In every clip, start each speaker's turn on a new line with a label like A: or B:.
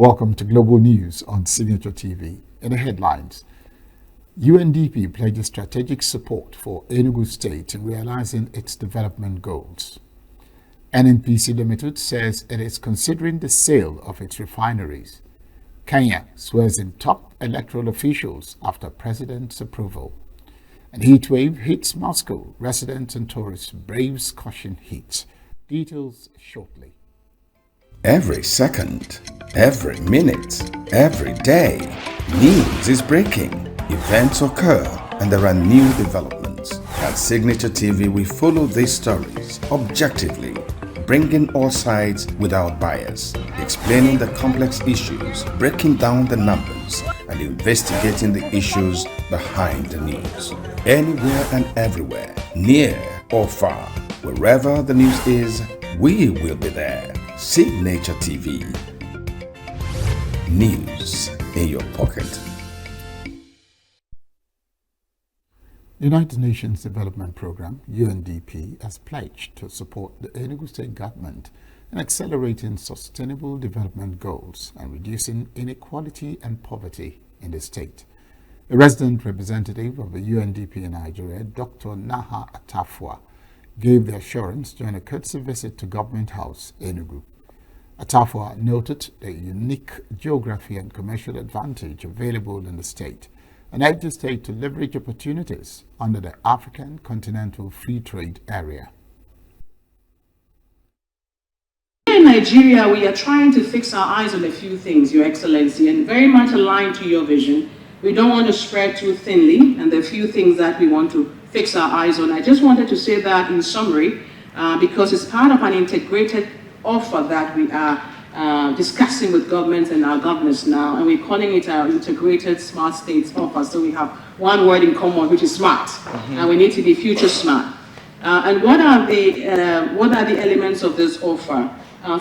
A: Welcome to Global News on Signature TV. In the headlines, UNDP pledges strategic support for Enugu State in realizing its development goals. NNPC Limited says it is considering the sale of its refineries. Kenya swears in top electoral officials after president's approval. And heat wave hits Moscow. Residents and tourists brave scorching heat. Details shortly.
B: Every second, every minute, every day, news is breaking, events occur, and there are new developments. At Signature TV, we follow these stories objectively, bringing all sides without bias, explaining the complex issues, breaking down the numbers, and investigating the issues behind the news. Anywhere and everywhere, near or far, wherever the news is, we will be there. Signature TV. News in your pocket.
A: The United Nations Development Programme, UNDP, has pledged to support the Enugu State government in accelerating sustainable development goals and reducing inequality and poverty in the state. A resident representative of the UNDP in Nigeria, Dr. Naha Atafua, gave the assurance during a courtesy visit to Government House, Enugu. Atafua noted the unique geography and commercial advantage available in the state and urged the state to leverage opportunities under the African Continental Free Trade Area.
C: In Nigeria, we are trying to fix our eyes on a few things, Your Excellency, and very much aligned to your vision. We don't want to spread too thinly, and there are a few things that we want to fix our eyes on. I just wanted to say that in summary, because it's part of an integrated offer that we are discussing with governments and our governors now, and we're calling it our integrated smart states offer. So we have one word in common, which is smart, and we need to be future smart. And what are the elements of this offer?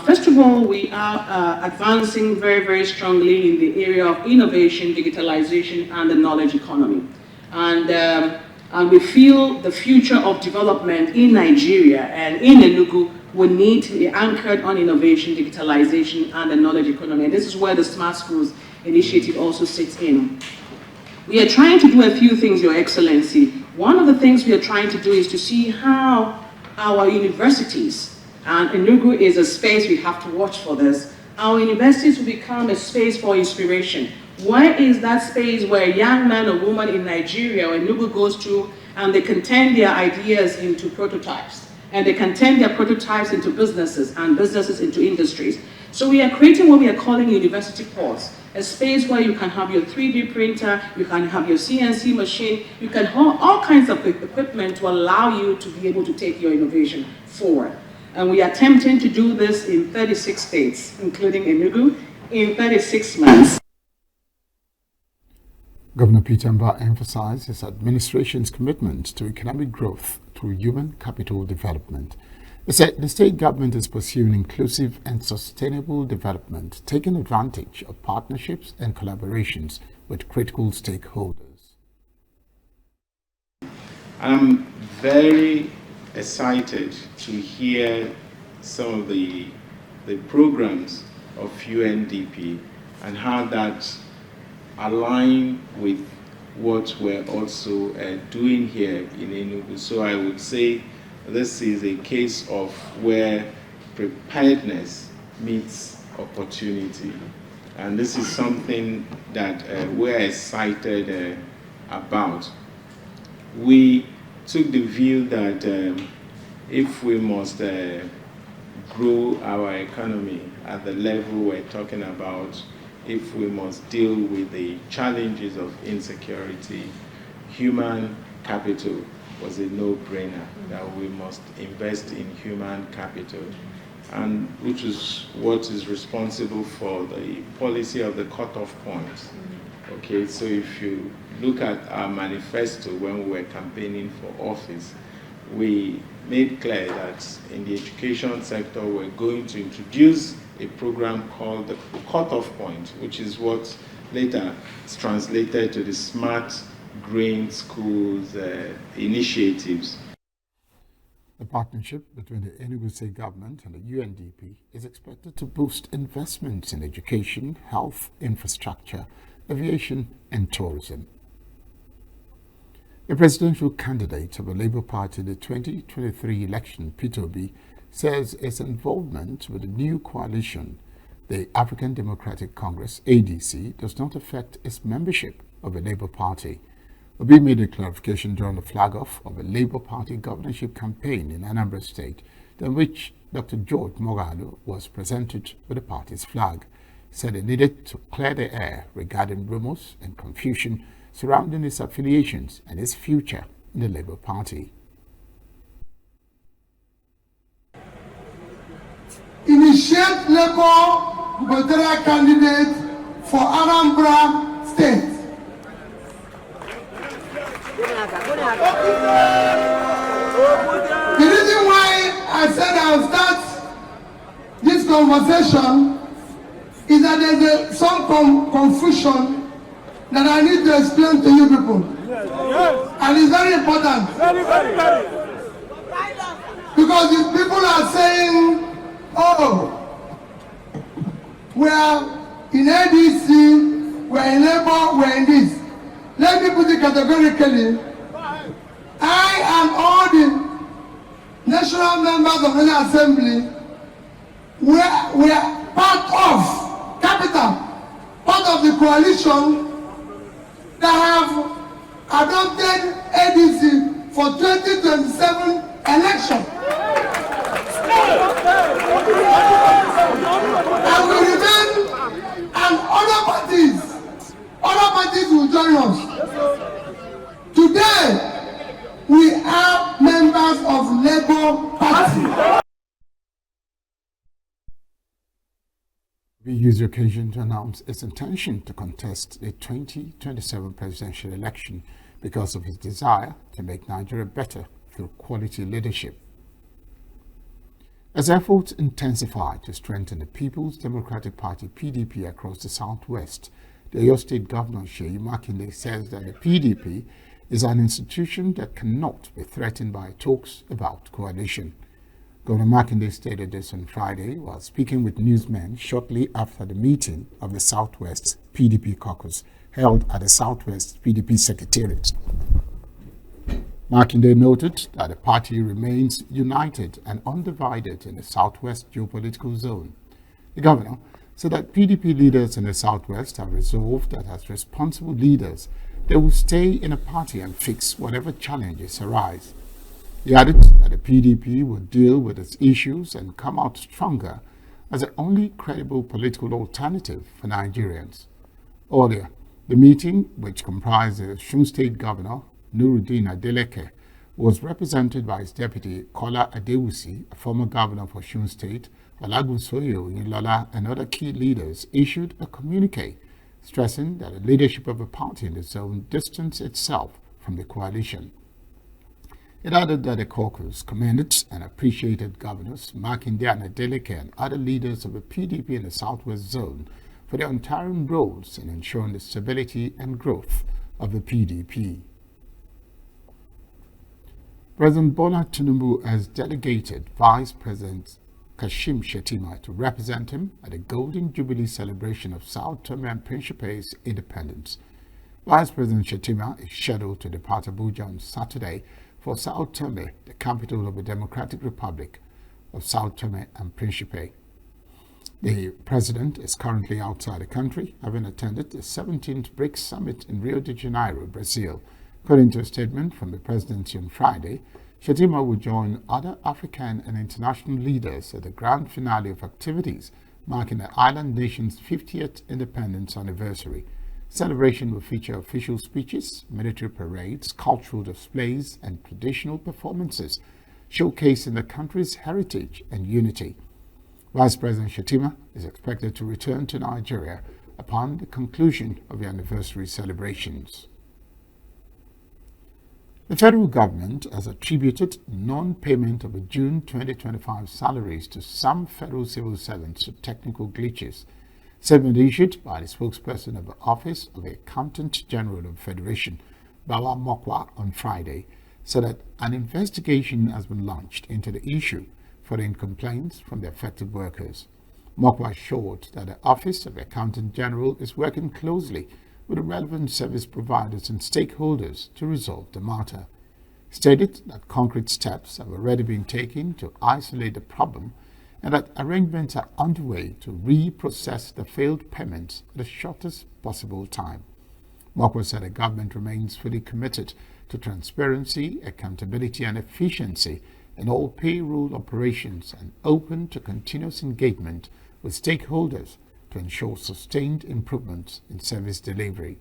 C: First of all, we are advancing very, very strongly in the area of innovation, digitalization, and the knowledge economy. And we feel the future of development in Nigeria and in Enugu will need to be anchored on innovation, digitalization, and the knowledge economy. And this is where the Smart Schools initiative also sits in. We are trying to do a few things, Your Excellency. One of the things we are trying to do is to see how our universities, and Enugu is a space we have to watch for this, our universities will become a space for inspiration. Where is that space where a young man or woman in Nigeria or Enugu goes to and they can turn their ideas into prototypes? And they can turn their prototypes into businesses and businesses into industries. So we are creating what we are calling university ports, a space where you can have your 3D printer, you can have your CNC machine, you can have all kinds of equipment to allow you to be able to take your innovation forward. And we are attempting to do this in 36 states, including Enugu, in 36 months.
A: Governor Peter Mbah emphasized his administration's commitment to economic growth through human capital development. He said the state government is pursuing inclusive and sustainable development, taking advantage of partnerships and collaborations with critical stakeholders.
D: I'm very excited to hear some of the programs of UNDP and how that align with what we're also doing here in Enugu. So I would say this is a case of where preparedness meets opportunity. And this is something that we're excited about. We took the view that if we must grow our economy at the level we're talking about, if we must deal with the challenges of insecurity, human capital was a no-brainer, that we must invest in human capital, and which is what is responsible for the policy of the cutoff point. Okay, so if you look at our manifesto when we were campaigning for office, we made clear that in the education sector we're going to introduce a program called the cutoff point, which is what later is translated to the Smart Green Schools initiatives.
A: The partnership between the Enugu State government and the UNDP is expected to boost investments in education, health, infrastructure, aviation, and tourism. The presidential candidate of the Labour Party in the 2023 election, Peter Obi, says its involvement with the new coalition, the African Democratic Congress, ADC, does not affect its membership of the Labour Party. Obi made a clarification during the flag-off of a Labour Party governorship campaign in Anambra State, in which Dr. George Moghalu was presented with the party's flag. He said it needed to clear the air regarding rumors and confusion surrounding his affiliations and his future in the Labour Party.
E: Initiate Labour gubernatorial candidate for Anambra State. The reason why I said I'll start this conversation is that there's some confusion that I need to explain to you people. And it's very important. Because if people are saying, oh, we are in ADC, we are in Labour, we are in this. Let me put it categorically. I and all the national members of the Assembly, we are part of part of the coalition that have adopted ADC for 2027 election. And we remain, and other parties will join us. Today, we are members of Labour Party.
A: We use the occasion to announce its intention to contest the 2027 presidential election because of his desire to make Nigeria better through quality leadership. As efforts intensify to strengthen the People's Democratic Party (PDP) across the Southwest, the Oyo State Governor Seyi Makinde says that the PDP is an institution that cannot be threatened by talks about coalition. Governor Makinde stated this on Friday while speaking with newsmen shortly after the meeting of the Southwest PDP caucus held at the Southwest PDP Secretariat. Makinde noted that the party remains united and undivided in the Southwest geopolitical zone. The governor said that PDP leaders in the Southwest have resolved that as responsible leaders, they will stay in a party and fix whatever challenges arise. He added that the PDP will deal with its issues and come out stronger as the only credible political alternative for Nigerians. Earlier, the meeting, which comprised the Osun State Governor Nuruddin Adeleke, was represented by his deputy Kola Adewusi, a former governor of Osun State, Olagunsoye Oyinlola, and other key leaders issued a communique stressing that the leadership of the party in the zone distanced itself from the coalition. It added that the caucus commended and appreciated governors Makinde and Adeleke and other leaders of the PDP in the Southwest Zone for their untiring roles in ensuring the stability and growth of the PDP. President Bola Tinubu has delegated Vice President Kashim Shettima to represent him at the Golden Jubilee celebration of Sao Tome and Principe's independence. Vice President Shettima is scheduled to depart Abuja on Saturday for Sao Tome, the capital of the Democratic Republic of Sao Tome and Principe. The president is currently outside the country, having attended the 17th BRICS Summit in Rio de Janeiro, Brazil. According to a statement from the presidency on Friday, Shettima will join other African and international leaders at the grand finale of activities marking the island nation's 50th independence anniversary. Celebration will feature official speeches, military parades, cultural displays, and traditional performances, showcasing the country's heritage and unity. Vice President Shettima is expected to return to Nigeria upon the conclusion of the anniversary celebrations. The federal government has attributed non-payment of the June 2025 salaries to some federal civil servants to technical glitches. Statement issued by the spokesperson of the Office of the Accountant General of the Federation, Bawa Mokwa, on Friday, said that an investigation has been launched into the issue following complaints from the affected workers. Mokwa assured that the Office of the Accountant General is working closely with the relevant service providers and stakeholders to resolve the matter. He stated that concrete steps have already been taken to isolate the problem and that arrangements are underway to reprocess the failed payments at the shortest possible time. Mokwa said the government remains fully committed to transparency, accountability and efficiency in all payroll operations and open to continuous engagement with stakeholders to ensure sustained improvements in service delivery.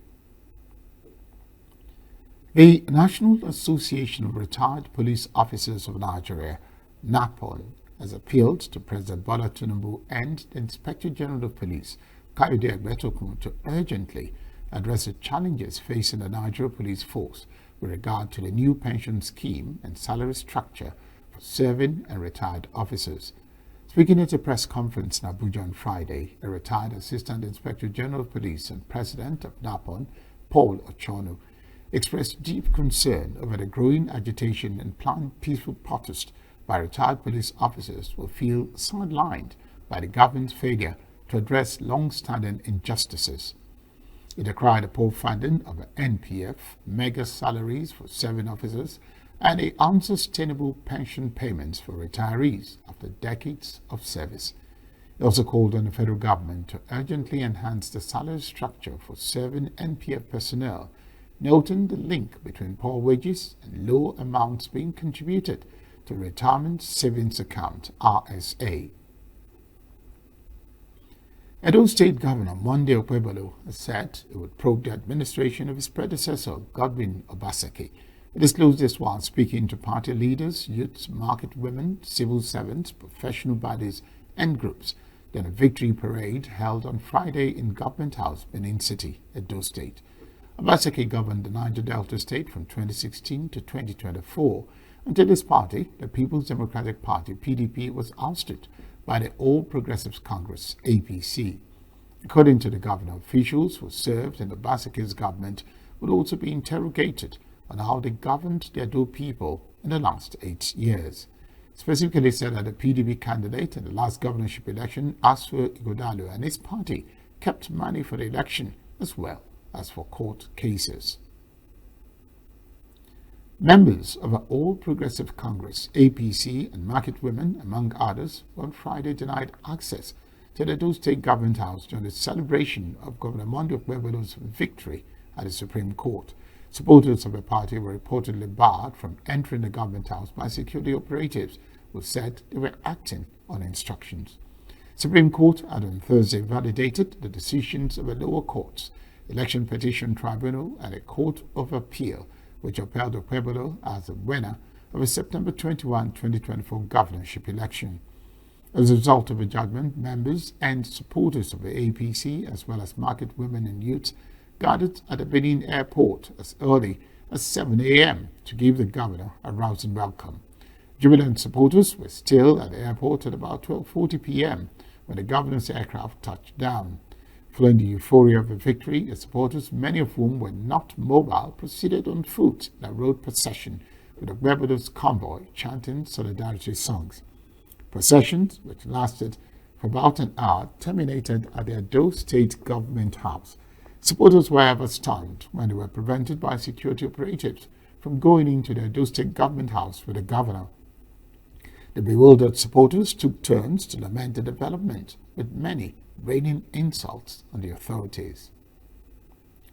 A: The National Association of Retired Police Officers of Nigeria, NAPON, has appealed to President Bola Tinubu and the Inspector General of Police, Kayode Egbetokun, to urgently address the challenges facing the Nigeria Police Force with regard to the new pension scheme and salary structure for serving and retired officers. Speaking at a press conference in Abuja on Friday, a retired Assistant Inspector General of Police and President of NAPON, Paul Ochonu, expressed deep concern over the growing agitation and planned peaceful protest by retired police officers will feel sidelined by the government's failure to address long-standing injustices. He decried the poor funding of the NPF, mega salaries for serving officers, and the unsustainable pension payments for retirees after decades of service. He also called on the federal government to urgently enhance the salary structure for serving NPF personnel, noting the link between poor wages and low amounts being contributed to Retirement Savings Account (RSA). Edo State Governor Monday Okpebholo has said it would probe the administration of his predecessor, Godwin Obaseki. It disclosed this while speaking to party leaders, youths, market women, civil servants, professional bodies, and groups during a victory parade held on Friday in Government House, Benin City, Edo State. Obaseki governed the Niger Delta State from 2016 to 2024 until his party, the People's Democratic Party, PDP, was ousted by the All Progressives Congress, APC. According to the governor, officials who served in Obaseki's government would also be interrogated on how they governed the Edo people in the last 8 years. Specifically said that the PDP candidate in the last governorship election, Asfo Ighodalo, and his party kept money for the election as well as for court cases. Members of the All Progressive Congress, APC, and market women, among others, on Friday denied access to the Edo State Government House during the celebration of Governor Monday Okpebholo's victory at the Supreme Court. Supporters of the party were reportedly barred from entering the Government House by security operatives who said they were acting on instructions. Supreme Court had on Thursday validated the decisions of the lower courts, Election Petition Tribunal, and a Court of Appeal, which upheld Okpebholo as the winner of a September 21, 2024 governorship election. As a result of the judgment, members and supporters of the APC, as well as market women and youths, gathered at the Benin airport as early as 7 a.m. to give the governor a rousing welcome. Jubilant supporters were still at the airport at about 12:40 p.m. when the governor's aircraft touched down. Following the euphoria of the victory, the supporters, many of whom were not mobile, proceeded on foot in a road procession with Okpebholo's convoy chanting solidarity songs. Processions, which lasted for about an hour, terminated at the Edo State Government House. Supporters were ever stunned when they were prevented by security operatives from going into the Edo State Government House with the governor. The bewildered supporters took turns to lament the development, with many raining insults on the authorities.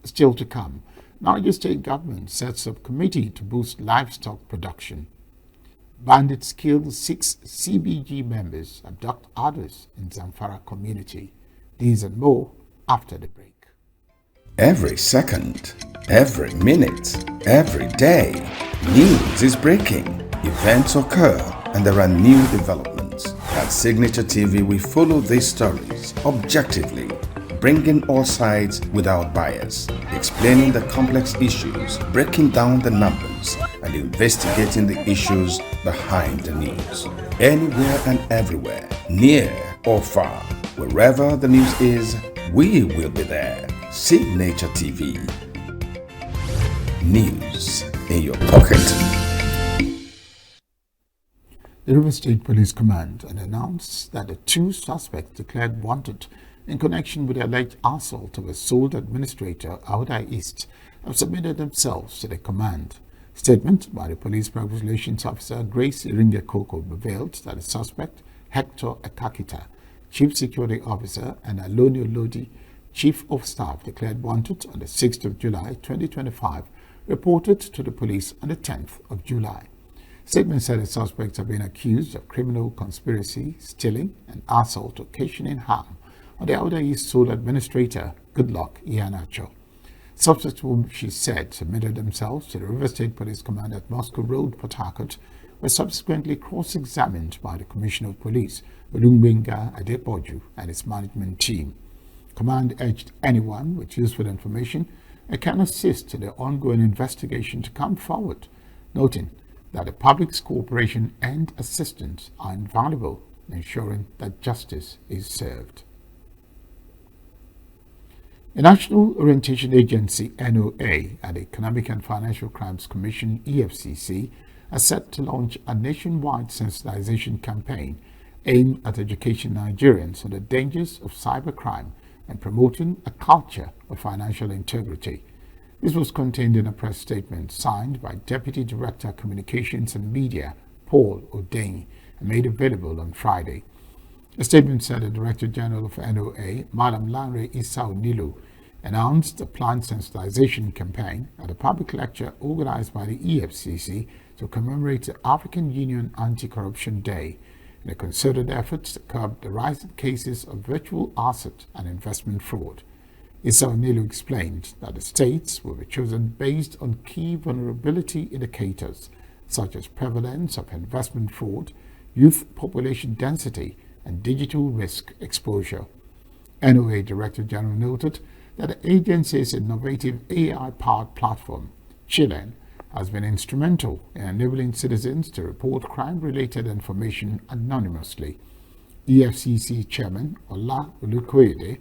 A: Still to come, Niger State government sets up committee to boost livestock production. Bandits kill 6 CBG members, abduct others in Zamfara community. These and more after the break.
B: Every second, every minute, every day, news is breaking. Events occur and there are new developments. At Signature TV, we follow these stories objectively, bringing all sides without bias, explaining the complex issues, breaking down the numbers, and investigating the issues behind the news. Anywhere and everywhere, near or far, wherever the news is, we will be there. Signature TV. News in your pocket.
A: the River State Police Command and announced that the 2 suspects declared wanted in connection with the alleged assault of a sole administrator, Auda East, have submitted themselves to the command. Statement by the Police Public Relations Officer Grace Iringa Koko revealed that the suspect, Hector Akakita, Chief Security Officer, and Alonio Lodi, Chief of Staff, declared wanted on the 6th of July 2025, reported to the police on the 10th of July. Statement said the suspects have been accused of criminal conspiracy, stealing, and assault occasioning harm on the Auda East sole administrator, Goodluck Iheanacho. Suspects whom she said submitted themselves to the River State Police Command at Moscow Road, Port Harcourt, were subsequently cross-examined by the Commissioner of Police, Olumbenga Adepoju, and his management team. Command urged anyone with useful information and can assist in the ongoing investigation to come forward, noting that the public's cooperation and assistance are invaluable in ensuring that justice is served. The National Orientation Agency (NOA) and the Economic and Financial Crimes Commission (EFCC) are set to launch a nationwide sensitization campaign aimed at educating Nigerians on the dangers of cybercrime and promoting a culture of financial integrity. This was contained in a press statement signed by Deputy Director Communications and Media Paul Odein and made available on Friday. The statement said the Director General of NOA, Madam Lanre Isau Nilu, announced a planned sensitization campaign at a public lecture organized by the EFCC to commemorate the African Union Anti-Corruption Day in a concerted effort to curb the rising cases of virtual asset and investment fraud. Isau Nilu explained that the states will be chosen based on key vulnerability indicators such as prevalence of investment fraud, youth population density, and digital risk exposure. NOA Director General noted that the agency's innovative AI-powered platform, Chilen, has been instrumental in enabling citizens to report crime-related information anonymously. EFCC Chairman Ola Olukoyede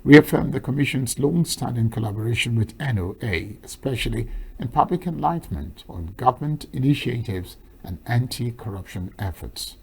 A: reaffirmed the Commission's long-standing collaboration with NOA, especially in public enlightenment on government initiatives and anti-corruption efforts.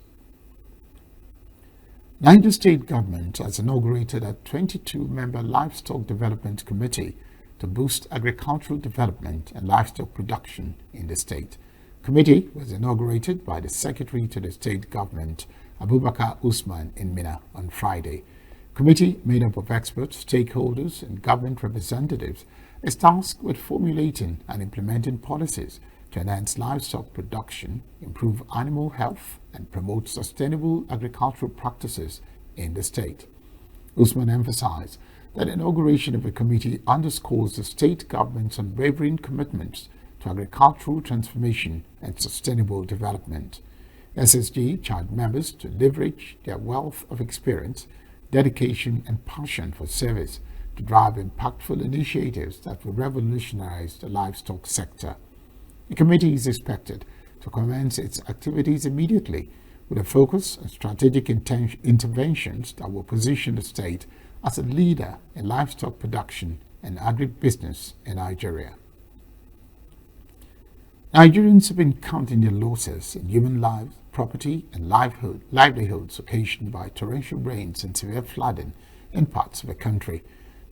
A: Niger State Government has inaugurated a 22-member Livestock Development Committee to boost agricultural development and livestock production in the state. The committee was inaugurated by the Secretary to the State Government, Abubakar Usman, in Minna on Friday. The committee, made up of experts, stakeholders, and government representatives, is tasked with formulating and implementing policies to enhance livestock production, improve animal health, and promote sustainable agricultural practices in the state. Usman emphasized that the inauguration of the committee underscores the state government's unwavering commitments to agricultural transformation and sustainable development. SSG charged members to leverage their wealth of experience, dedication, and passion for service to drive impactful initiatives that will revolutionize the livestock sector. The committee is expected to commence its activities immediately with a focus on strategic interventions that will position the state as a leader in livestock production and agribusiness in Nigeria. Nigerians have been counting their losses in human lives, property, and livelihoods occasioned by torrential rains and severe flooding in parts of the country.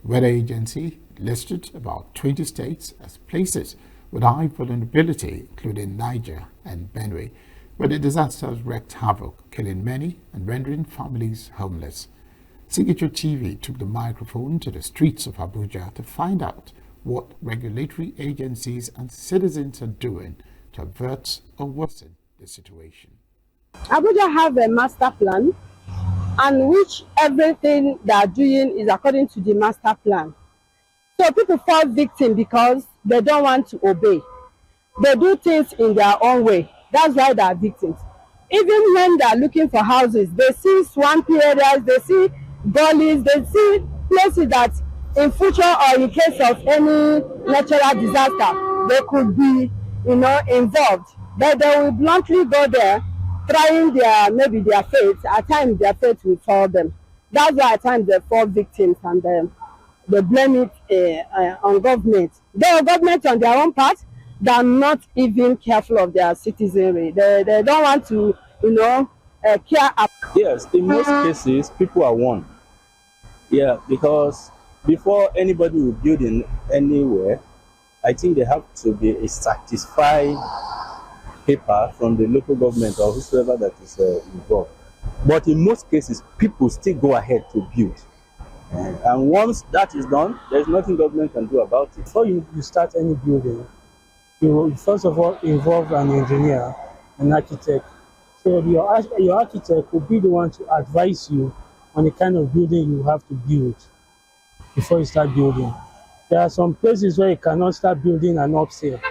A: The Weather Agency listed about 20 states as places with high vulnerability, including Niger and Benue, where the disasters wreaked havoc, killing many and rendering families homeless. Signature TV took the microphone to the streets of Abuja to find out what regulatory agencies and citizens are doing to avert or worsen the situation.
F: Abuja have a master plan, and which everything they are doing is according to the master plan. So people fall victim because they don't want to obey. They do things in their own way. That's why they are victims. Even when they are looking for houses, they see swampy areas, they see gullies, they see places that in future or in case of any natural disaster, they could be, involved. But they will bluntly go there, trying maybe their faith. At times their faith will fail them. That's why at times they fall victims and they blame it on government. The government on their own part, they are not even careful of their citizenry. They don't want to care up.
G: Yes, in most cases, people are warned. Yeah, because before anybody will build in anywhere, I think there have to be a satisfied paper from the local government or whoever that is involved. But in most cases, people still go ahead to build. And once that is done, there's nothing government can do about it.
H: Before you start any building, you will first of all involve an engineer, an architect. So your architect will be the one to advise you on the kind of building you have to build before you start building. There are some places where you cannot start building an upstairs,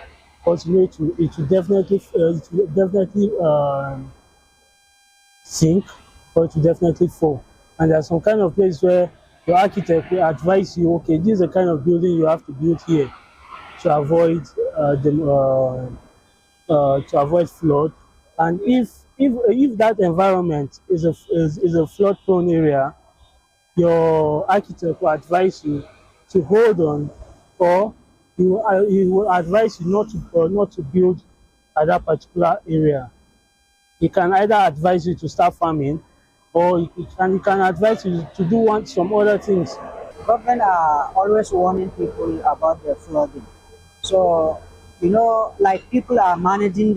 H: but you know it will definitely sink, or it will definitely fall. And there are some kind of places where your architect will advise you, okay, this is the kind of building you have to build here to avoid flood. And if that environment is a flood-prone area, your architect will advise you to hold on, or he will advise you not to build at that particular area. He can either advise you to start farming, or he can advise you to do some other things.
I: Government are always warning people about the flooding. So, like people are managing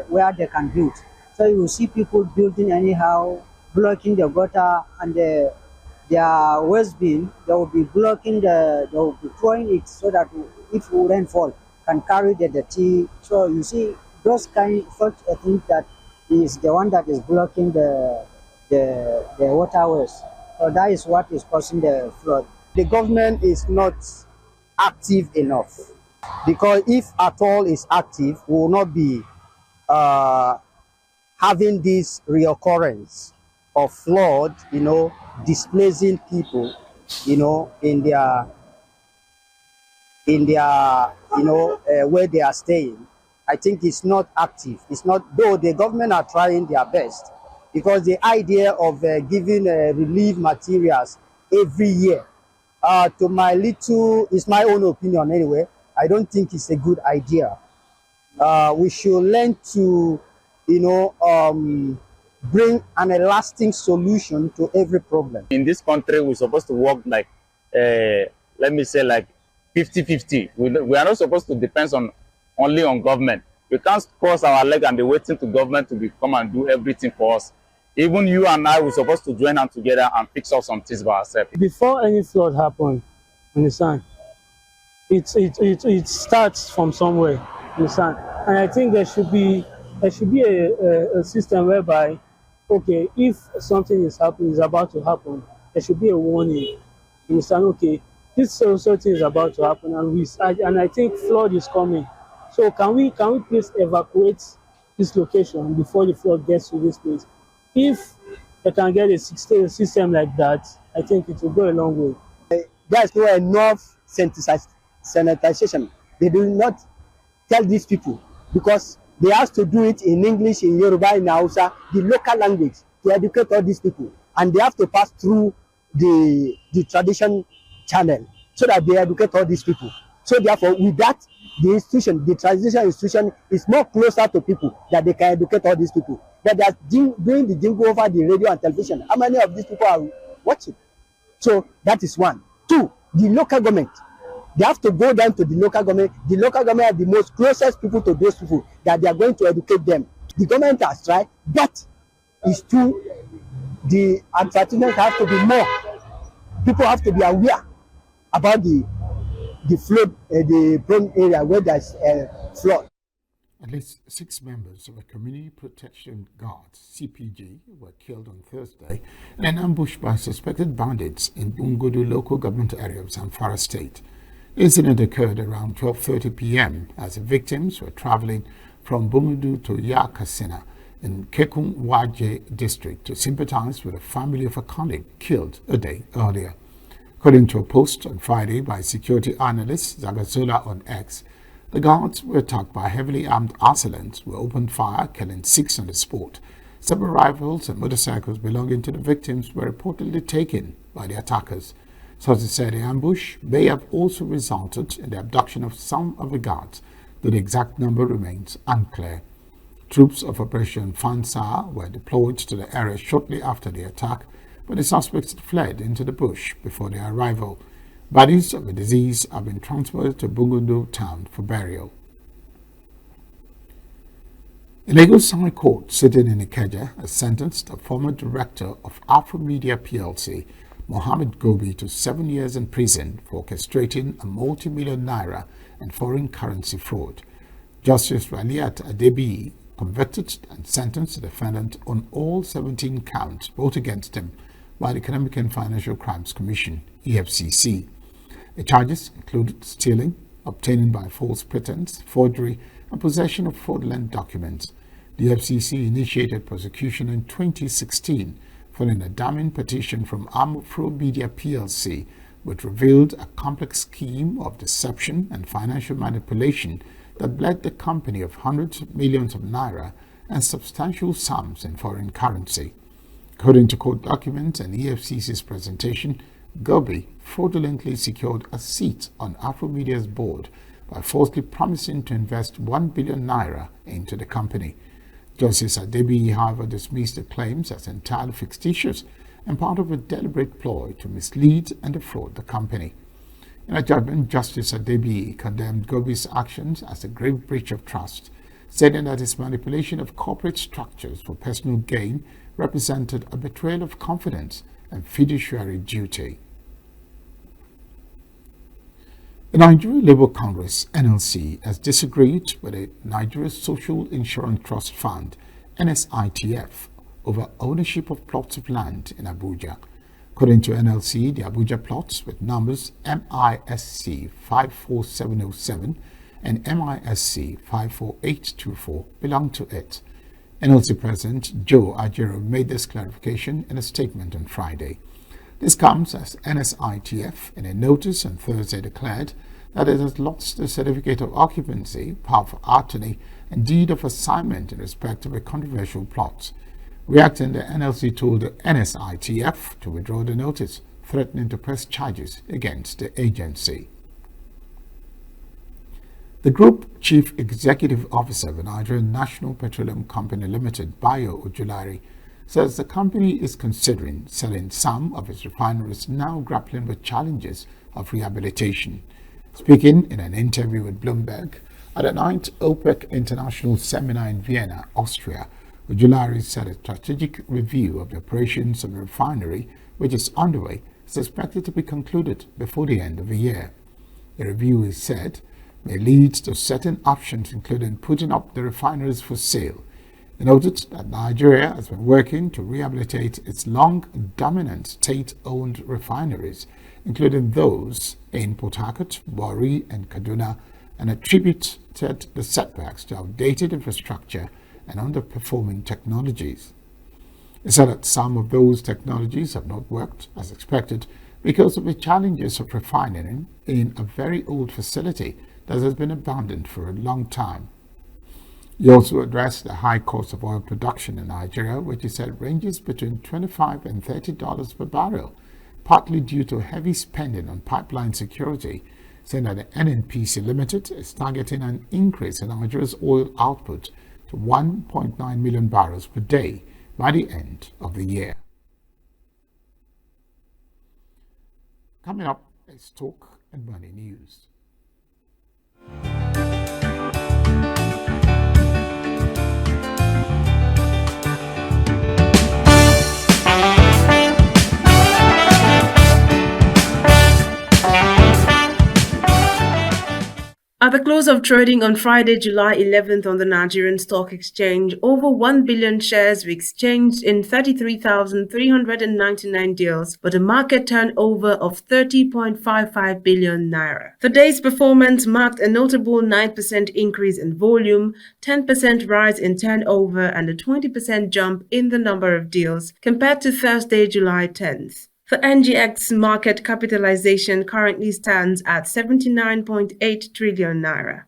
I: where they can build. So you will see people building anyhow, blocking the gutter and their waste bin. They will be blocking they will be throwing it so that if rainfall can carry the dirty. So you see those such a thing that is the one that is blocking the waterways. So that is what is causing the flood.
J: The government is not active enough, because if at all is active, we will not be having this reoccurrence of flood, displacing people, in their where they are staying. I think it's not active. It's not, though the government are trying their best, because the idea of giving relief materials every year, to it's my own opinion anyway, I don't think it's a good idea. We should learn to, bring an lasting solution to every problem.
K: In this country, we're supposed to work like, let me say like 50-50. We are not supposed to depend only on government. We can't cross our leg and be waiting to government to come and do everything for us. Even you and I, we're supposed to join hands together and fix up some things by ourselves.
H: Before any flood happens, understand, it starts from somewhere, understand. And I think there should be a system whereby, okay, if something is about to happen, there should be a warning. You understand? Okay, this sort thing is about to happen, and I think flood is coming. So can we please evacuate this location before the flood gets to this place? If they can get a system like that, I think it will go a long way.
J: There's no enough sanitization. They do not tell these people, because they have to do it in English, in Yoruba, in Hausa, the local language, to educate all these people. And they have to pass through the tradition channel so that they educate all these people. So therefore, with that, the transition institution is more closer to people, that they can educate all these people. That they are doing the jingle over the radio and television. How many of these people are watching? So that is one. Two, the local government. They have to go down to the local government. The local government are the most closest people to those people, that they are going to educate them. The government has tried, but it's true. The entertainment has to be more. People have to be aware about the flood, the prone area where there's flood.
A: At least 6 members of a Community Protection Guards, CPG, were killed on Thursday in an ambush by suspected bandits in Bungodu local government area of Zamfara State. The incident occurred around 12:30 p.m. as the victims were traveling from Bungodu to Yakasina in Kekumwaje district to sympathize with the family of a colleague killed a day earlier. According to a post on Friday by security analyst Zagazola on X, the guards were attacked by heavily armed assailants who opened fire, killing 6 on the spot. Several rifles and motorcycles belonging to the victims were reportedly taken by the attackers. Sources said the ambush may have also resulted in the abduction of some of the guards, though the exact number remains unclear. Troops of Operation Fansar were deployed to the area shortly after the attack, but the suspects fled into the bush before their arrival. Bodies of the deceased have been transported to Bungundo town for burial. A Lagos High Court sitting in Ikeja has sentenced the former director of Afromedia PLC, Mohammed Gobi, to 7 years in prison for orchestrating a multi-million naira and foreign currency fraud. Justice Raliat Adebi convicted and sentenced the defendant on all 17 counts brought against him by the Economic and Financial Crimes Commission, EFCC. The charges included stealing, obtaining by false pretense, forgery, and possession of fraudulent documents. The FCC initiated prosecution in 2016 following a damning petition from Afromedia PLC, which revealed a complex scheme of deception and financial manipulation that bled the company of hundreds of millions of naira and substantial sums in foreign currency. According to court documents and EFCC's presentation, Gobi fraudulently secured a seat on Afromedia's board by falsely promising to invest 1 billion naira into the company. Justice Adebi, however, dismissed the claims as entirely fictitious and part of a deliberate ploy to mislead and defraud the company. In a judgment, Justice Adebi condemned Gobi's actions as a grave breach of trust, stating that his manipulation of corporate structures for personal gain represented a betrayal of confidence and fiduciary duty. The Nigeria Labour Congress, NLC, has disagreed with the Nigeria Social Insurance Trust Fund, NSITF, over ownership of plots of land in Abuja. According to NLC, the Abuja plots with numbers MISC 54707 and MISC 54824 belong to it. NLC President Joe Ajero made this clarification in a statement on Friday. This comes as NSITF in a notice on Thursday declared that it has lost the certificate of occupancy, power of attorney, and deed of assignment in respect of a controversial plot. Reacting, the NLC told the NSITF to withdraw the notice, threatening to press charges against the agency. The Group Chief Executive Officer of the Nigerian National Petroleum Company Limited, Bayo Ojulari, says the company is considering selling some of its refineries now grappling with challenges of rehabilitation. Speaking in an interview with Bloomberg at the 9th OPEC International Seminar in Vienna, Austria, Ojulari said a strategic review of the operations of the refinery, which is underway, is expected to be concluded before the end of the year. The review, he said, may lead to certain options, including putting up the refineries for sale. He noted that Nigeria has been working to rehabilitate its long-dominant state-owned refineries, including those in Port Harcourt, Warri, and Kaduna, and attributed the setbacks to outdated infrastructure and underperforming technologies. He said that some of those technologies have not worked as expected because of the challenges of refining in a very old facility that has been abandoned for a long time. He also addressed the high cost of oil production in Nigeria, which he said ranges between $25 and $30 per barrel, partly due to heavy spending on pipeline security, saying that the NNPC Limited is targeting an increase in Nigeria's oil output to 1.9 million barrels per day by the end of the year. Coming up is Talk and Money News.
C: At the close of trading on Friday, July 11th on the Nigerian Stock Exchange, over 1 billion shares were exchanged in 33,399 deals with a market turnover of 30.55 billion naira. The day's performance marked a notable 9% increase in volume, 10% rise in turnover, and a 20% jump in the number of deals compared to Thursday, July 10th. The NGX market capitalization currently stands at 79.8 trillion naira.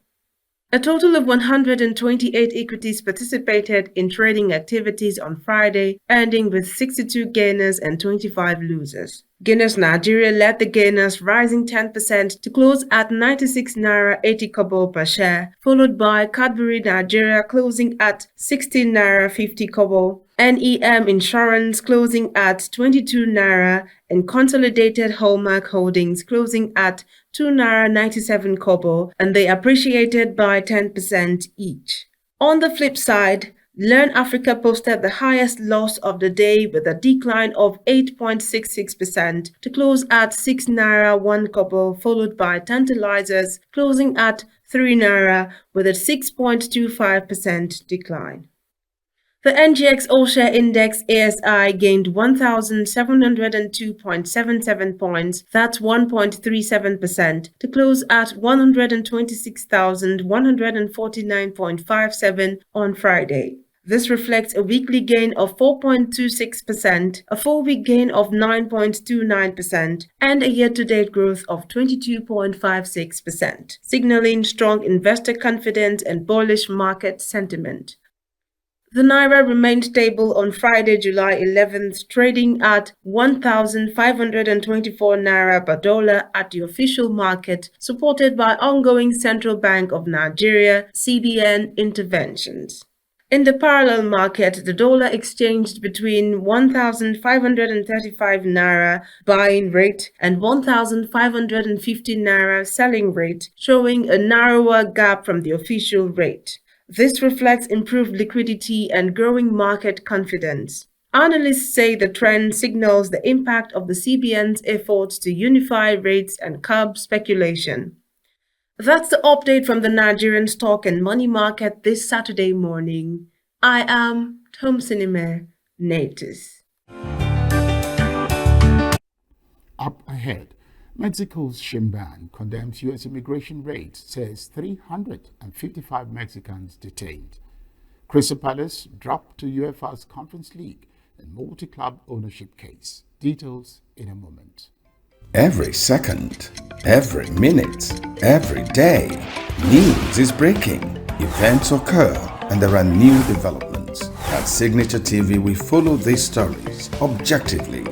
C: A total of 128 equities participated in trading activities on Friday, ending with 62 gainers and 25 losers. Guinness Nigeria led the gainers, rising 10% to close at 96 naira 80 kobo per share, followed by Cadbury Nigeria closing at 16 naira 50 kobo, NEM Insurance closing at 22 naira, and Consolidated Hallmark Holdings closing at 2 naira 97 kobo, and they appreciated by 10% each. On the flip side, Learn Africa posted the highest loss of the day with a decline of 8.66% to close at 6 naira 1 kobo, followed by Tantalizers closing at 3 naira with a 6.25% decline. The NGX All-Share Index ASI gained 1,702.77 points, that's 1.37%, to close at 126,149.57 on Friday. This reflects a weekly gain of 4.26%, a 4-week gain of 9.29%, and a year-to-date growth of 22.56%, signaling strong investor confidence and bullish market sentiment. The Naira remained stable on Friday, July 11th, trading at 1,524 Naira per dollar at the official market, supported by ongoing Central Bank of Nigeria (CBN) interventions. In the parallel market, the dollar exchanged between 1,535 Naira buying rate and 1,550 Naira selling rate, showing a narrower gap from the official rate. This reflects improved liquidity and growing market confidence. Analysts say the trend signals the impact of the CBN's efforts to unify rates and curb speculation. That's the update from the Nigerian stock and money market this Saturday morning. I am Tomsinime Natus.
A: Up ahead, Mexico's Sheinbaum condemns U.S. immigration raid, says 355 Mexicans detained. Crystal Palace dropped to UEFA's Conference League and multi-club ownership case. Details in a moment.
B: Every second, every minute, every day, news is breaking, events occur, and there are new developments. At Signature TV, we follow these stories objectively,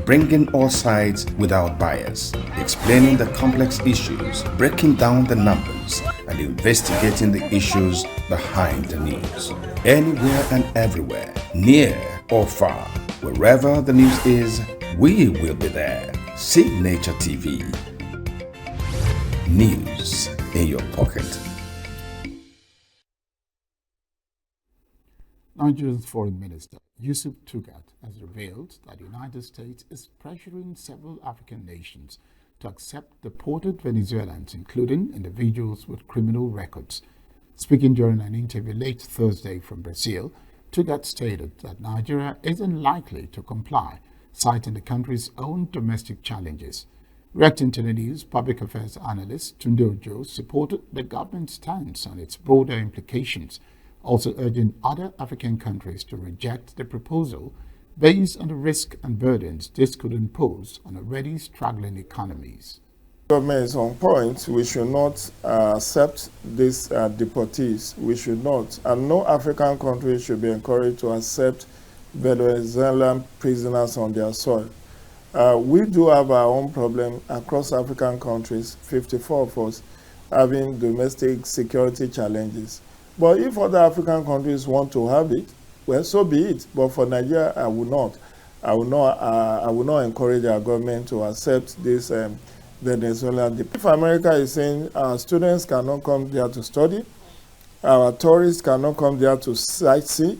B: bringing all sides without bias, explaining the complex issues, breaking down the numbers, and investigating the issues behind the news. Anywhere and everywhere, near or far, wherever the news is, we will be there. Signature TV. News in your pocket.
A: Nigeria's Foreign Minister Yusuf Tugat has revealed that the United States is pressuring several African nations to accept deported Venezuelans, including individuals with criminal records. Speaking during an interview late Thursday from Brazil, Tugat stated that Nigeria is unlikely to comply, citing the country's own domestic challenges. Reacting to the news, public affairs analyst Tunde Ojo supported the government's stance on its broader implications, also urging other African countries to reject the proposal based on the risk and burdens this could impose on already struggling economies.
L: Government is on point. We should not accept these deportees. We should not. And no African country should be encouraged to accept Venezuelan prisoners on their soil. We do have our own problem across African countries, 54 of us, having domestic security challenges. But if other African countries want to have it, well, so be it. But for Nigeria, I will not. I will not encourage our government to accept this Venezuelan. If America is saying our students cannot come there to study, our tourists cannot come there to sightsee,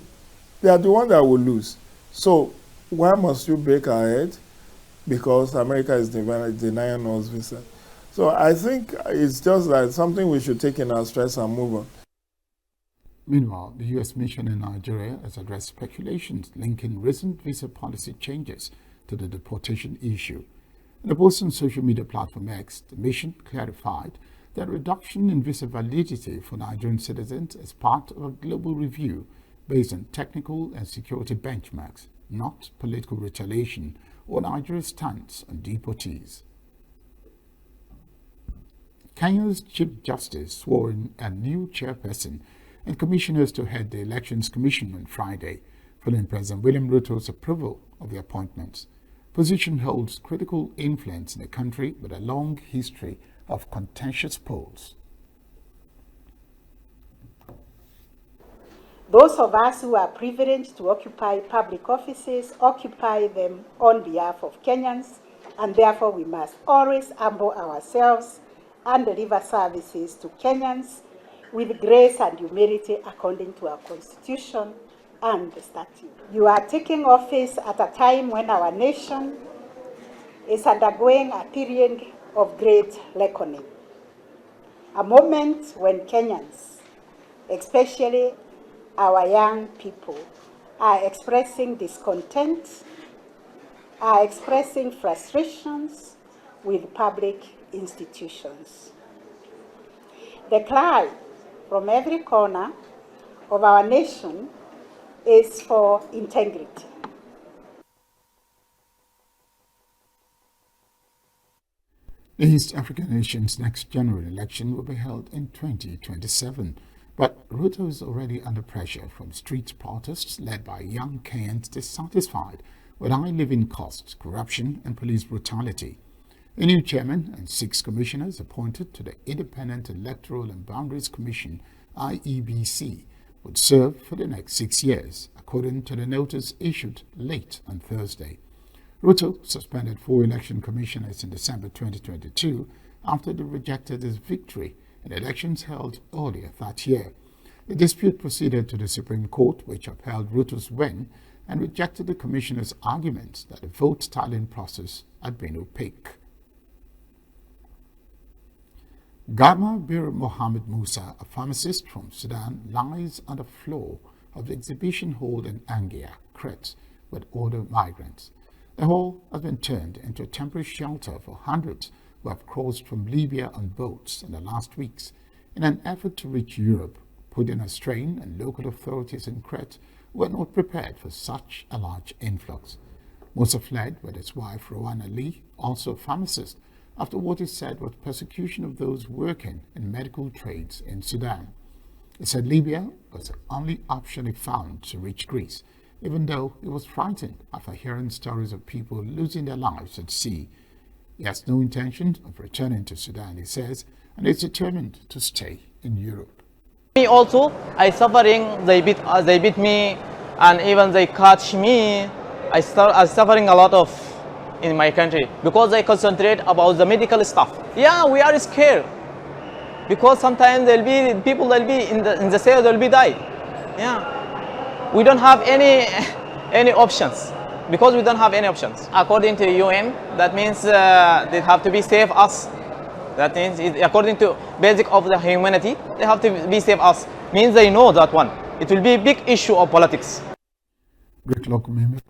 L: they are the ones that will lose. So why must you break our head? Because America is denying us visa. So I think it's just like something we should take in our stress and move on.
A: Meanwhile, the U.S. mission in Nigeria has addressed speculations linking recent visa policy changes to the deportation issue. In a post on social media platform X, the mission clarified that reduction in visa validity for Nigerian citizens is part of a global review based on technical and security benchmarks, not political retaliation or Nigeria's stance on deportees. Kenya's Chief Justice swore in a new chairperson and commissioners to head the Elections Commission on Friday, following President William Ruto's approval of the appointments. position holds critical influence in a country with a long history of contentious polls.
M: Those of us who are privileged to occupy public offices occupy them on behalf of Kenyans, and therefore we must always humble ourselves and deliver services to Kenyans with grace and humility according to our Constitution and the statute. You are taking office at a time when our nation is undergoing a period of great reckoning, a moment when Kenyans, especially our young people, are expressing discontent, are expressing frustrations with public institutions. The cry from every corner of our nation is for integrity.
A: The East African nation's next general election will be held in 2027, but Ruto is already under pressure from street protests led by young Kenyans dissatisfied with high living costs, corruption and police brutality. A new chairman and 6 commissioners appointed to the Independent Electoral and Boundaries Commission, IEBC, would serve for the next 6 years, according to the notice issued late on Thursday. Ruto suspended 4 election commissioners in December 2022 after they rejected his victory in elections held earlier that year. The dispute proceeded to the Supreme Court, which upheld Ruto's win and rejected the commissioner's arguments that the vote tallying process had been opaque. Garma Bir Mohammed Musa, a pharmacist from Sudan, lies on the floor of the exhibition hall in Angia, Crete, with other migrants. The hall has been turned into a temporary shelter for hundreds who have crossed from Libya on boats in the last weeks in an effort to reach Europe, putting a strain on local authorities in Crete who were not prepared for such a large influx. Musa fled with his wife Rowan Ali, also a pharmacist, after what he said was persecution of those working in medical trades in Sudan. He said Libya was the only option he found to reach Greece, even though he was frightened after hearing stories of people losing their lives at sea. He has no intention of returning to Sudan, he says, and is determined to stay in Europe.
N: Me also, I suffering, they beat me, and even they catch me. I suffering a lot of in my country because they concentrate about the medical stuff. Yeah, we are scared because sometimes there'll be people they'll be in the cell, they'll be die. Yeah. We don't have any options because we don't have any options. According to the UN, that means they have to be save us. That means according to basic of the humanity, they have to be save us. Means they know that one. It will be a big issue of politics.
A: Greek local members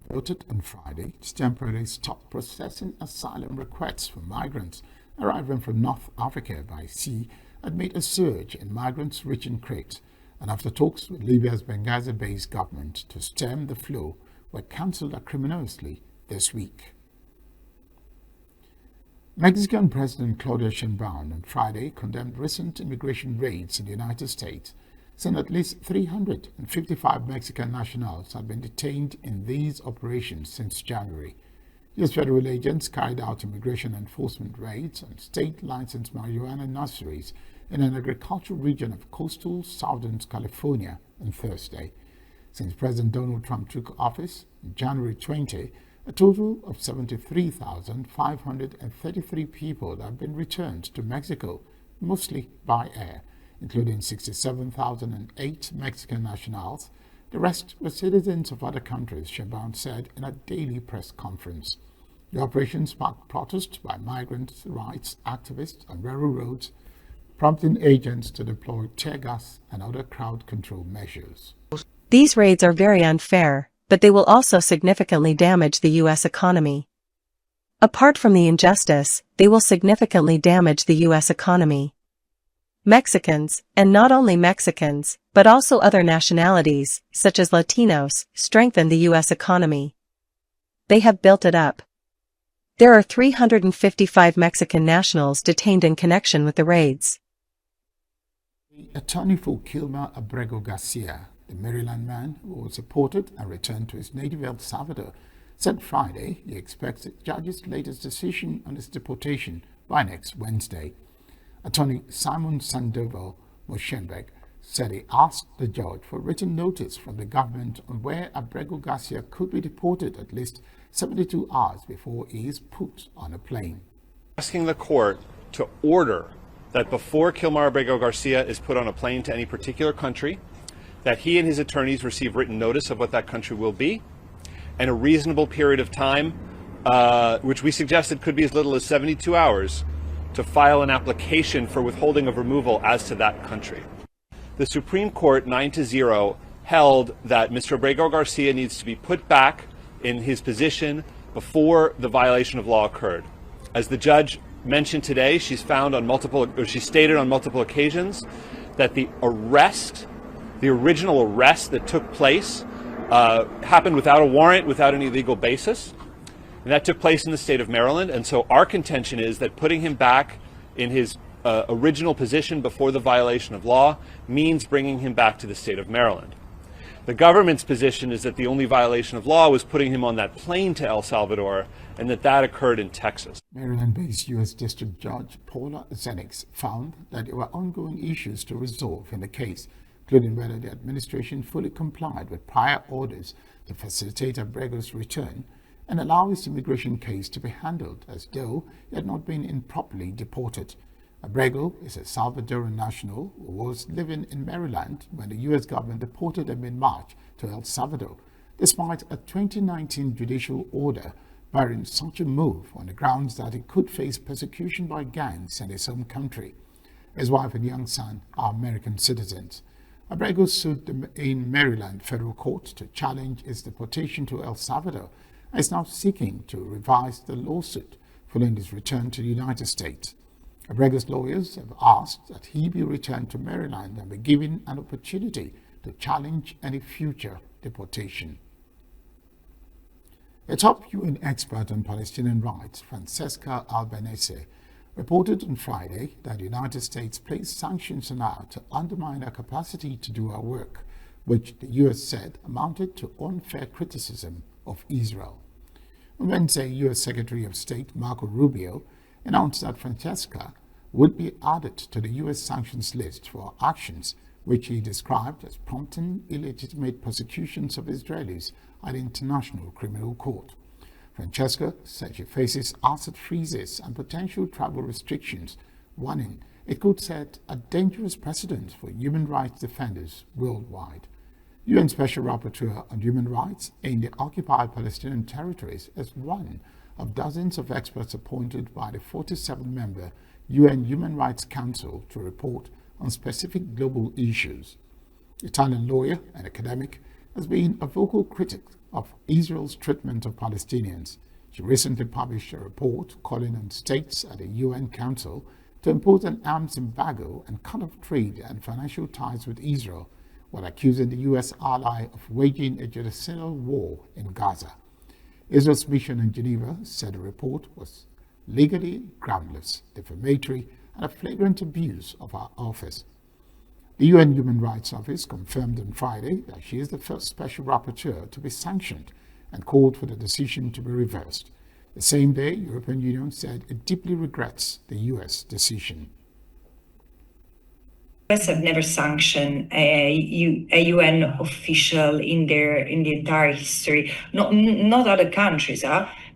A: voted on Friday to temporarily stop processing asylum requests for migrants arriving from North Africa by sea amid a surge in migrants reaching Crete, and after talks with Libya's Benghazi-based government to stem the flow were cancelled acrimoniously this week. Mexican President Claudia Sheinbaum on Friday condemned recent immigration raids in the United States, saying at least 355 Mexican nationals have been detained in these operations since January. U.S. federal agents carried out immigration enforcement raids on state-licensed marijuana nurseries in an agricultural region of coastal southern California on Thursday. Since President Donald Trump took office on January 20, a total of 73,533 people have been returned to Mexico, mostly by air, including 67,008 Mexican nationals. The rest were citizens of other countries, Sheinbaum said in a daily press conference. The operation sparked protests by migrant rights activists on railroad roads, prompting agents to deploy tear gas and other crowd control measures.
O: These raids are very unfair, but they will also significantly damage the U.S. economy. Apart from the injustice, they will significantly damage the U.S. economy. Mexicans, and not only Mexicans, but also other nationalities, such as Latinos, strengthen the U.S. economy. They have built it up. There are 355 Mexican nationals detained in connection with the raids.
A: The attorney for Kilmer Abrego Garcia, the Maryland man who was deported and returned to his native El Salvador, said Friday he expects the judge's latest decision on his deportation by next Wednesday. Attorney Simon Sandoval Moshenbek said he asked the judge for written notice from the government on where Abrego Garcia could be deported at least 72 hours before he is put on a plane.
P: Asking the court to order that before Kilmar Abrego Garcia is put on a plane to any particular country, that he and his attorneys receive written notice of what that country will be, and a reasonable period of time, which we suggested could be as little as 72 hours, to file an application for withholding of removal as to that country. The Supreme Court 9-0 held that Mr. Abrego Garcia needs to be put back in his position before the violation of law occurred. As the judge mentioned today, she stated on multiple occasions that the original arrest that took place happened without a warrant, without any legal basis. And that took place in the state of Maryland. And so our contention is that putting him back in his original position before the violation of law means bringing him back to the state of Maryland. The government's position is that the only violation of law was putting him on that plane to El Salvador, and that occurred in Texas.
A: Maryland-based U.S. District Judge Paula Zenix found that there were ongoing issues to resolve in the case, including whether the administration fully complied with prior orders to facilitate Abrego's return and allow his immigration case to be handled as though he had not been improperly deported. Abrego is a Salvadoran national who was living in Maryland when the U.S. government deported him in March to El Salvador, despite a 2019 judicial order barring such a move on the grounds that he could face persecution by gangs in his home country. His wife and young son are American citizens. Abrego sued in Maryland federal court to challenge his deportation to El Salvador and is now seeking to revise the lawsuit following his return to the United States. Abrego's lawyers have asked that he be returned to Maryland and be given an opportunity to challenge any future deportation. A top UN expert on Palestinian rights, Francesca Albanese, reported on Friday that the United States placed sanctions on her to undermine her capacity to do her work, which the U.S. said amounted to unfair criticism of Israel. On Wednesday, U.S. Secretary of State Marco Rubio announced that Francesca would be added to the U.S. sanctions list for actions which he described as prompting illegitimate persecutions of Israelis at the International Criminal Court. Francesca said she faces asset freezes and potential travel restrictions, warning it could set a dangerous precedent for human rights defenders worldwide. UN Special Rapporteur on Human Rights in the occupied Palestinian territories is one of dozens of experts appointed by the 47-member UN Human Rights Council to report on specific global issues. The Italian lawyer and academic has been a vocal critic of Israel's treatment of Palestinians. She recently published a report calling on states at the UN Council to impose an arms embargo and cut off trade and financial ties with Israel, while accusing the U.S. ally of waging a genocidal war in Gaza. Israel's mission in Geneva said the report was legally groundless, defamatory, and a flagrant abuse of our office. The UN Human Rights Office confirmed on Friday that she is the first special rapporteur to be sanctioned and called for the decision to be reversed. The same day, the European Union said it deeply regrets the U.S. decision.
Q: US have never sanctioned a UN official in the entire history. Not other countries.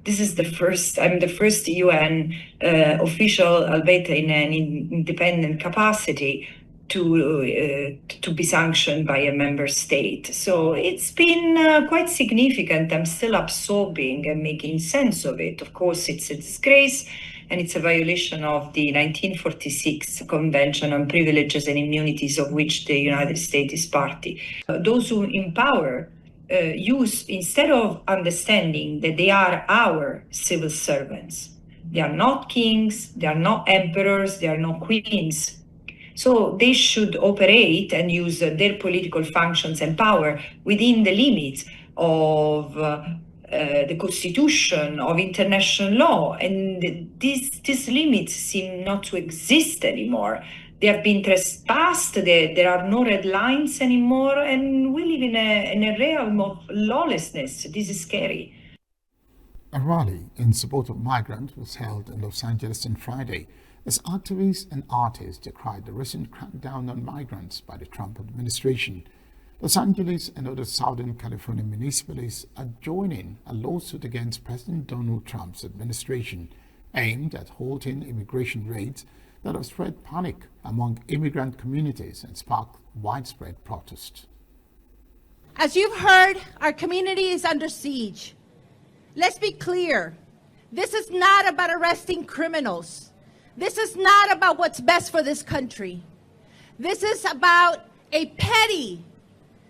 Q: This is the first. I'm the first UN official, albeit in an independent capacity, to be sanctioned by a member state. So it's been quite significant. I'm still absorbing and making sense of it. Of course, it's a disgrace. And it's a violation of the 1946 Convention on Privileges and Immunities, of which the United States is party. Those who in power use, instead of understanding that they are our civil servants, they are not kings, they are not emperors, they are not queens. So they should operate and use their political functions and power within the limits of the Constitution, of international law, and these limits seem not to exist anymore. They have been trespassed, there are no red lines anymore, and we live in a realm of lawlessness. This is scary.
A: A rally in support of migrants was held in Los Angeles on Friday as activists and artists decried the recent crackdown on migrants by the Trump administration. Los Angeles and other Southern California municipalities are joining a lawsuit against President Donald Trump's administration aimed at halting immigration raids that have spread panic among immigrant communities and sparked widespread protest.
R: As you've heard, our community is under siege. Let's be clear. This is not about arresting criminals. This is not about what's best for this country. This is about a petty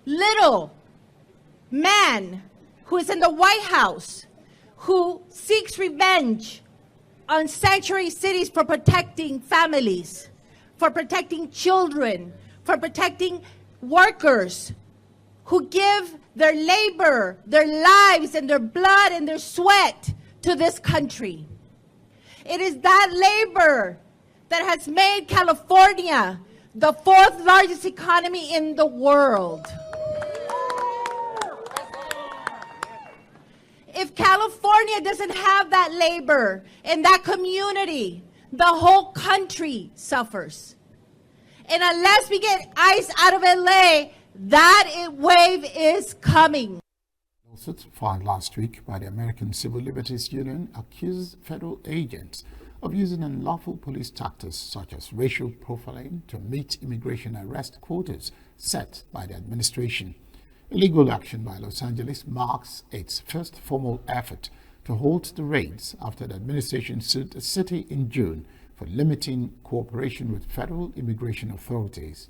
R: little man who is in the White House, who seeks revenge on sanctuary cities for protecting families, for protecting children, for protecting workers who give their labor, their lives, and their blood and their sweat to this country. It is that labor that has made California the fourth largest economy in the world. If California doesn't have that labor and that community, the whole country suffers. And unless we get ICE out of LA, that wave is coming.
A: A lawsuit filed last week by the American Civil Liberties Union accused federal agents of using unlawful police tactics such as racial profiling to meet immigration arrest quotas set by the administration. Illegal action by Los Angeles marks its first formal effort to halt the raids after the administration sued the city in June for limiting cooperation with federal immigration authorities.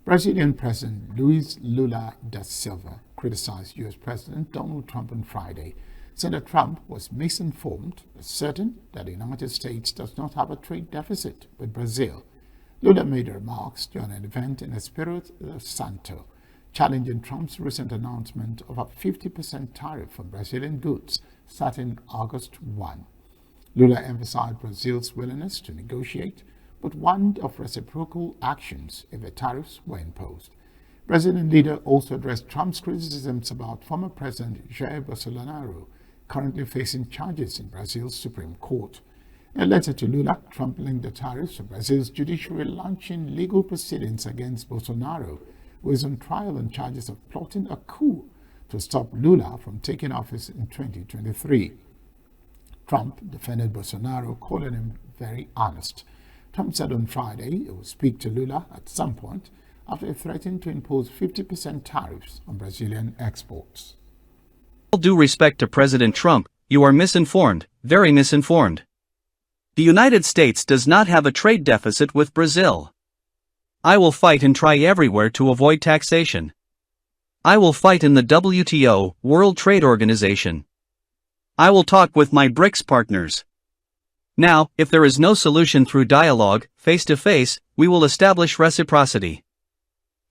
A: Brazilian President Luiz Lula da Silva criticized U.S. President Donald Trump on Friday, saying that Trump was misinformed, but certain that the United States does not have a trade deficit with Brazil. Lula made remarks during an event in Espírito Santo, challenging Trump's recent announcement of a 50% tariff on Brazilian goods starting August 1. Lula emphasized Brazil's willingness to negotiate, but warned of reciprocal actions if the tariffs were imposed. Brazilian leader also addressed Trump's criticisms about former President Jair Bolsonaro, currently facing charges in Brazil's Supreme Court. In a letter to Lula, Trump linked the tariffs to Brazil's judiciary launching legal proceedings against Bolsonaro, who is on trial on charges of plotting a coup to stop Lula from taking office in 2023. Trump defended Bolsonaro, calling him very honest. Trump said on Friday he would speak to Lula at some point after he threatened to impose 50% tariffs on Brazilian exports.
S: With all due respect to President Trump, you are misinformed, very misinformed. The United States does not have a trade deficit with Brazil. I will fight and try everywhere to avoid taxation. I will fight in the WTO, World Trade Organization. I will talk with my BRICS partners. Now, if there is no solution through dialogue, face-to-face, we will establish reciprocity.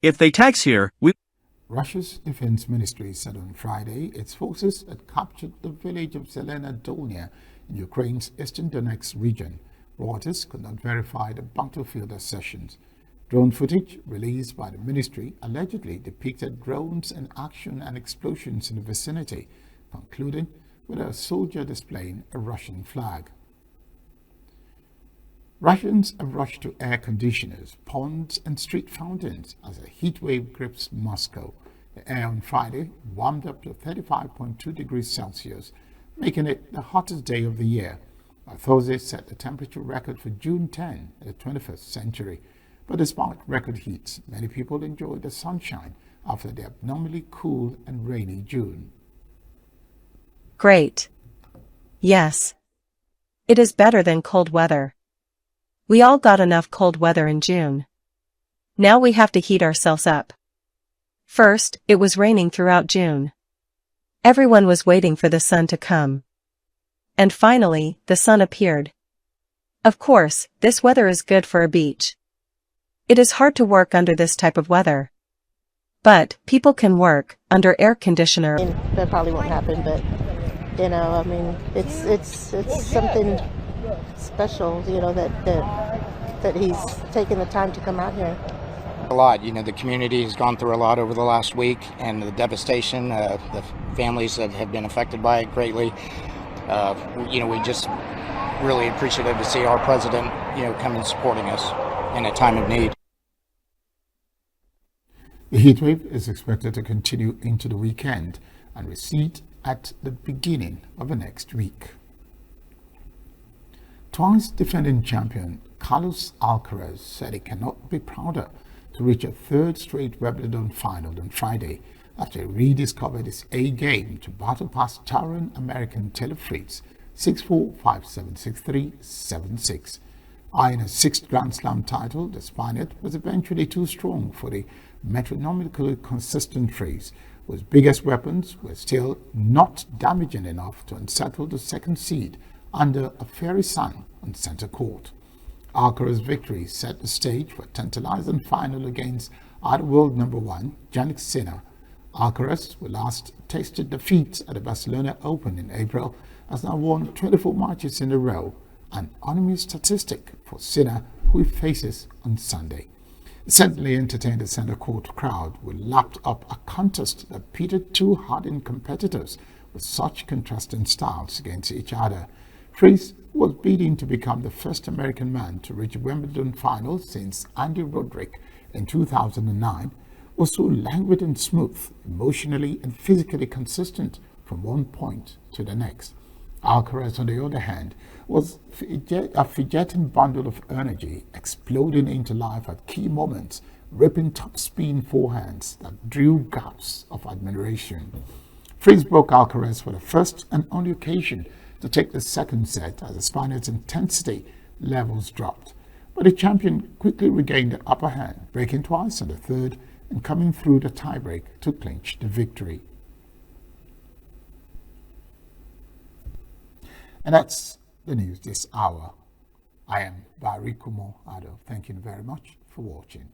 S: If they tax here, we...
A: Russia's defense ministry said on Friday its forces had captured the village of Zelena Dolnia in Ukraine's eastern Donetsk region. Reuters could not verify the battlefield assertions. Drone footage released by the ministry allegedly depicted drones in action and explosions in the vicinity, concluding with a soldier displaying a Russian flag. Russians have rushed to air conditioners, ponds and street fountains as a heat wave grips Moscow. The air on Friday warmed up to 35.2 degrees Celsius, making it the hottest day of the year. Thursday set the temperature record for June 10 in the 21st century. But despite record heats, many people enjoyed the sunshine after the abnormally cool and rainy June.
O: Great. Yes. It is better than cold weather. We all got enough cold weather in June. Now we have to heat ourselves up. First, it was raining throughout June. Everyone was waiting for the sun to come. And finally, the sun appeared. Of course, this weather is good for a beach. It is hard to work under this type of weather. But people can work under air conditioner.
T: That probably won't happen, but you know, I mean, it's something special, you know, that he's taken the time to come out here.
U: A lot. You know, the community has gone through a lot over the last week, and the devastation, the families that have been affected by it greatly. You know, we just really appreciative to see our president, you know, come and supporting us in a time of need.
A: The heatwave is expected to continue into the weekend and recede at the beginning of the next week. Twice defending champion Carlos Alcaraz said he cannot be prouder to reach a third straight Wimbledon final on Friday after he rediscovered his A game to battle past towering American Taylor Fritz 6-4, 5-7, 6-3, 7-6. Eyeing a sixth Grand Slam title, the Spaniard was eventually too strong for the metronomically consistent Fritz, whose biggest weapons were still not damaging enough to unsettle the second seed under a fiery sun on center court. Alcaraz's victory set the stage for a tantalizing final against other world number one, Jannik Sinner. Alcaraz, who last tasted defeat at the Barcelona Open in April, has now won 24 matches in a row, an unmissed statistic for Sinner, who he faces on Sunday. The certainly entertained the center court crowd, who lapped up a contest that pitted two hardened competitors with such contrasting styles against each other. Fritz was bidding to become the first American man to reach a Wimbledon final since Andy Roddick in 2009, was so languid and smooth, emotionally and physically consistent from one point to the next. Alcaraz, on the other hand, was a fidgeting bundle of energy, exploding into life at key moments, ripping top-spin forehands that drew gasps of admiration. Fritz broke Alcaraz for the first and only occasion to take the second set as the Spaniard's intensity levels dropped. But the champion quickly regained the upper hand, breaking twice in the third and coming through the tiebreak to clinch the victory. And that's the news this hour. I am Barry Kumo Ado. Thank you very much for watching.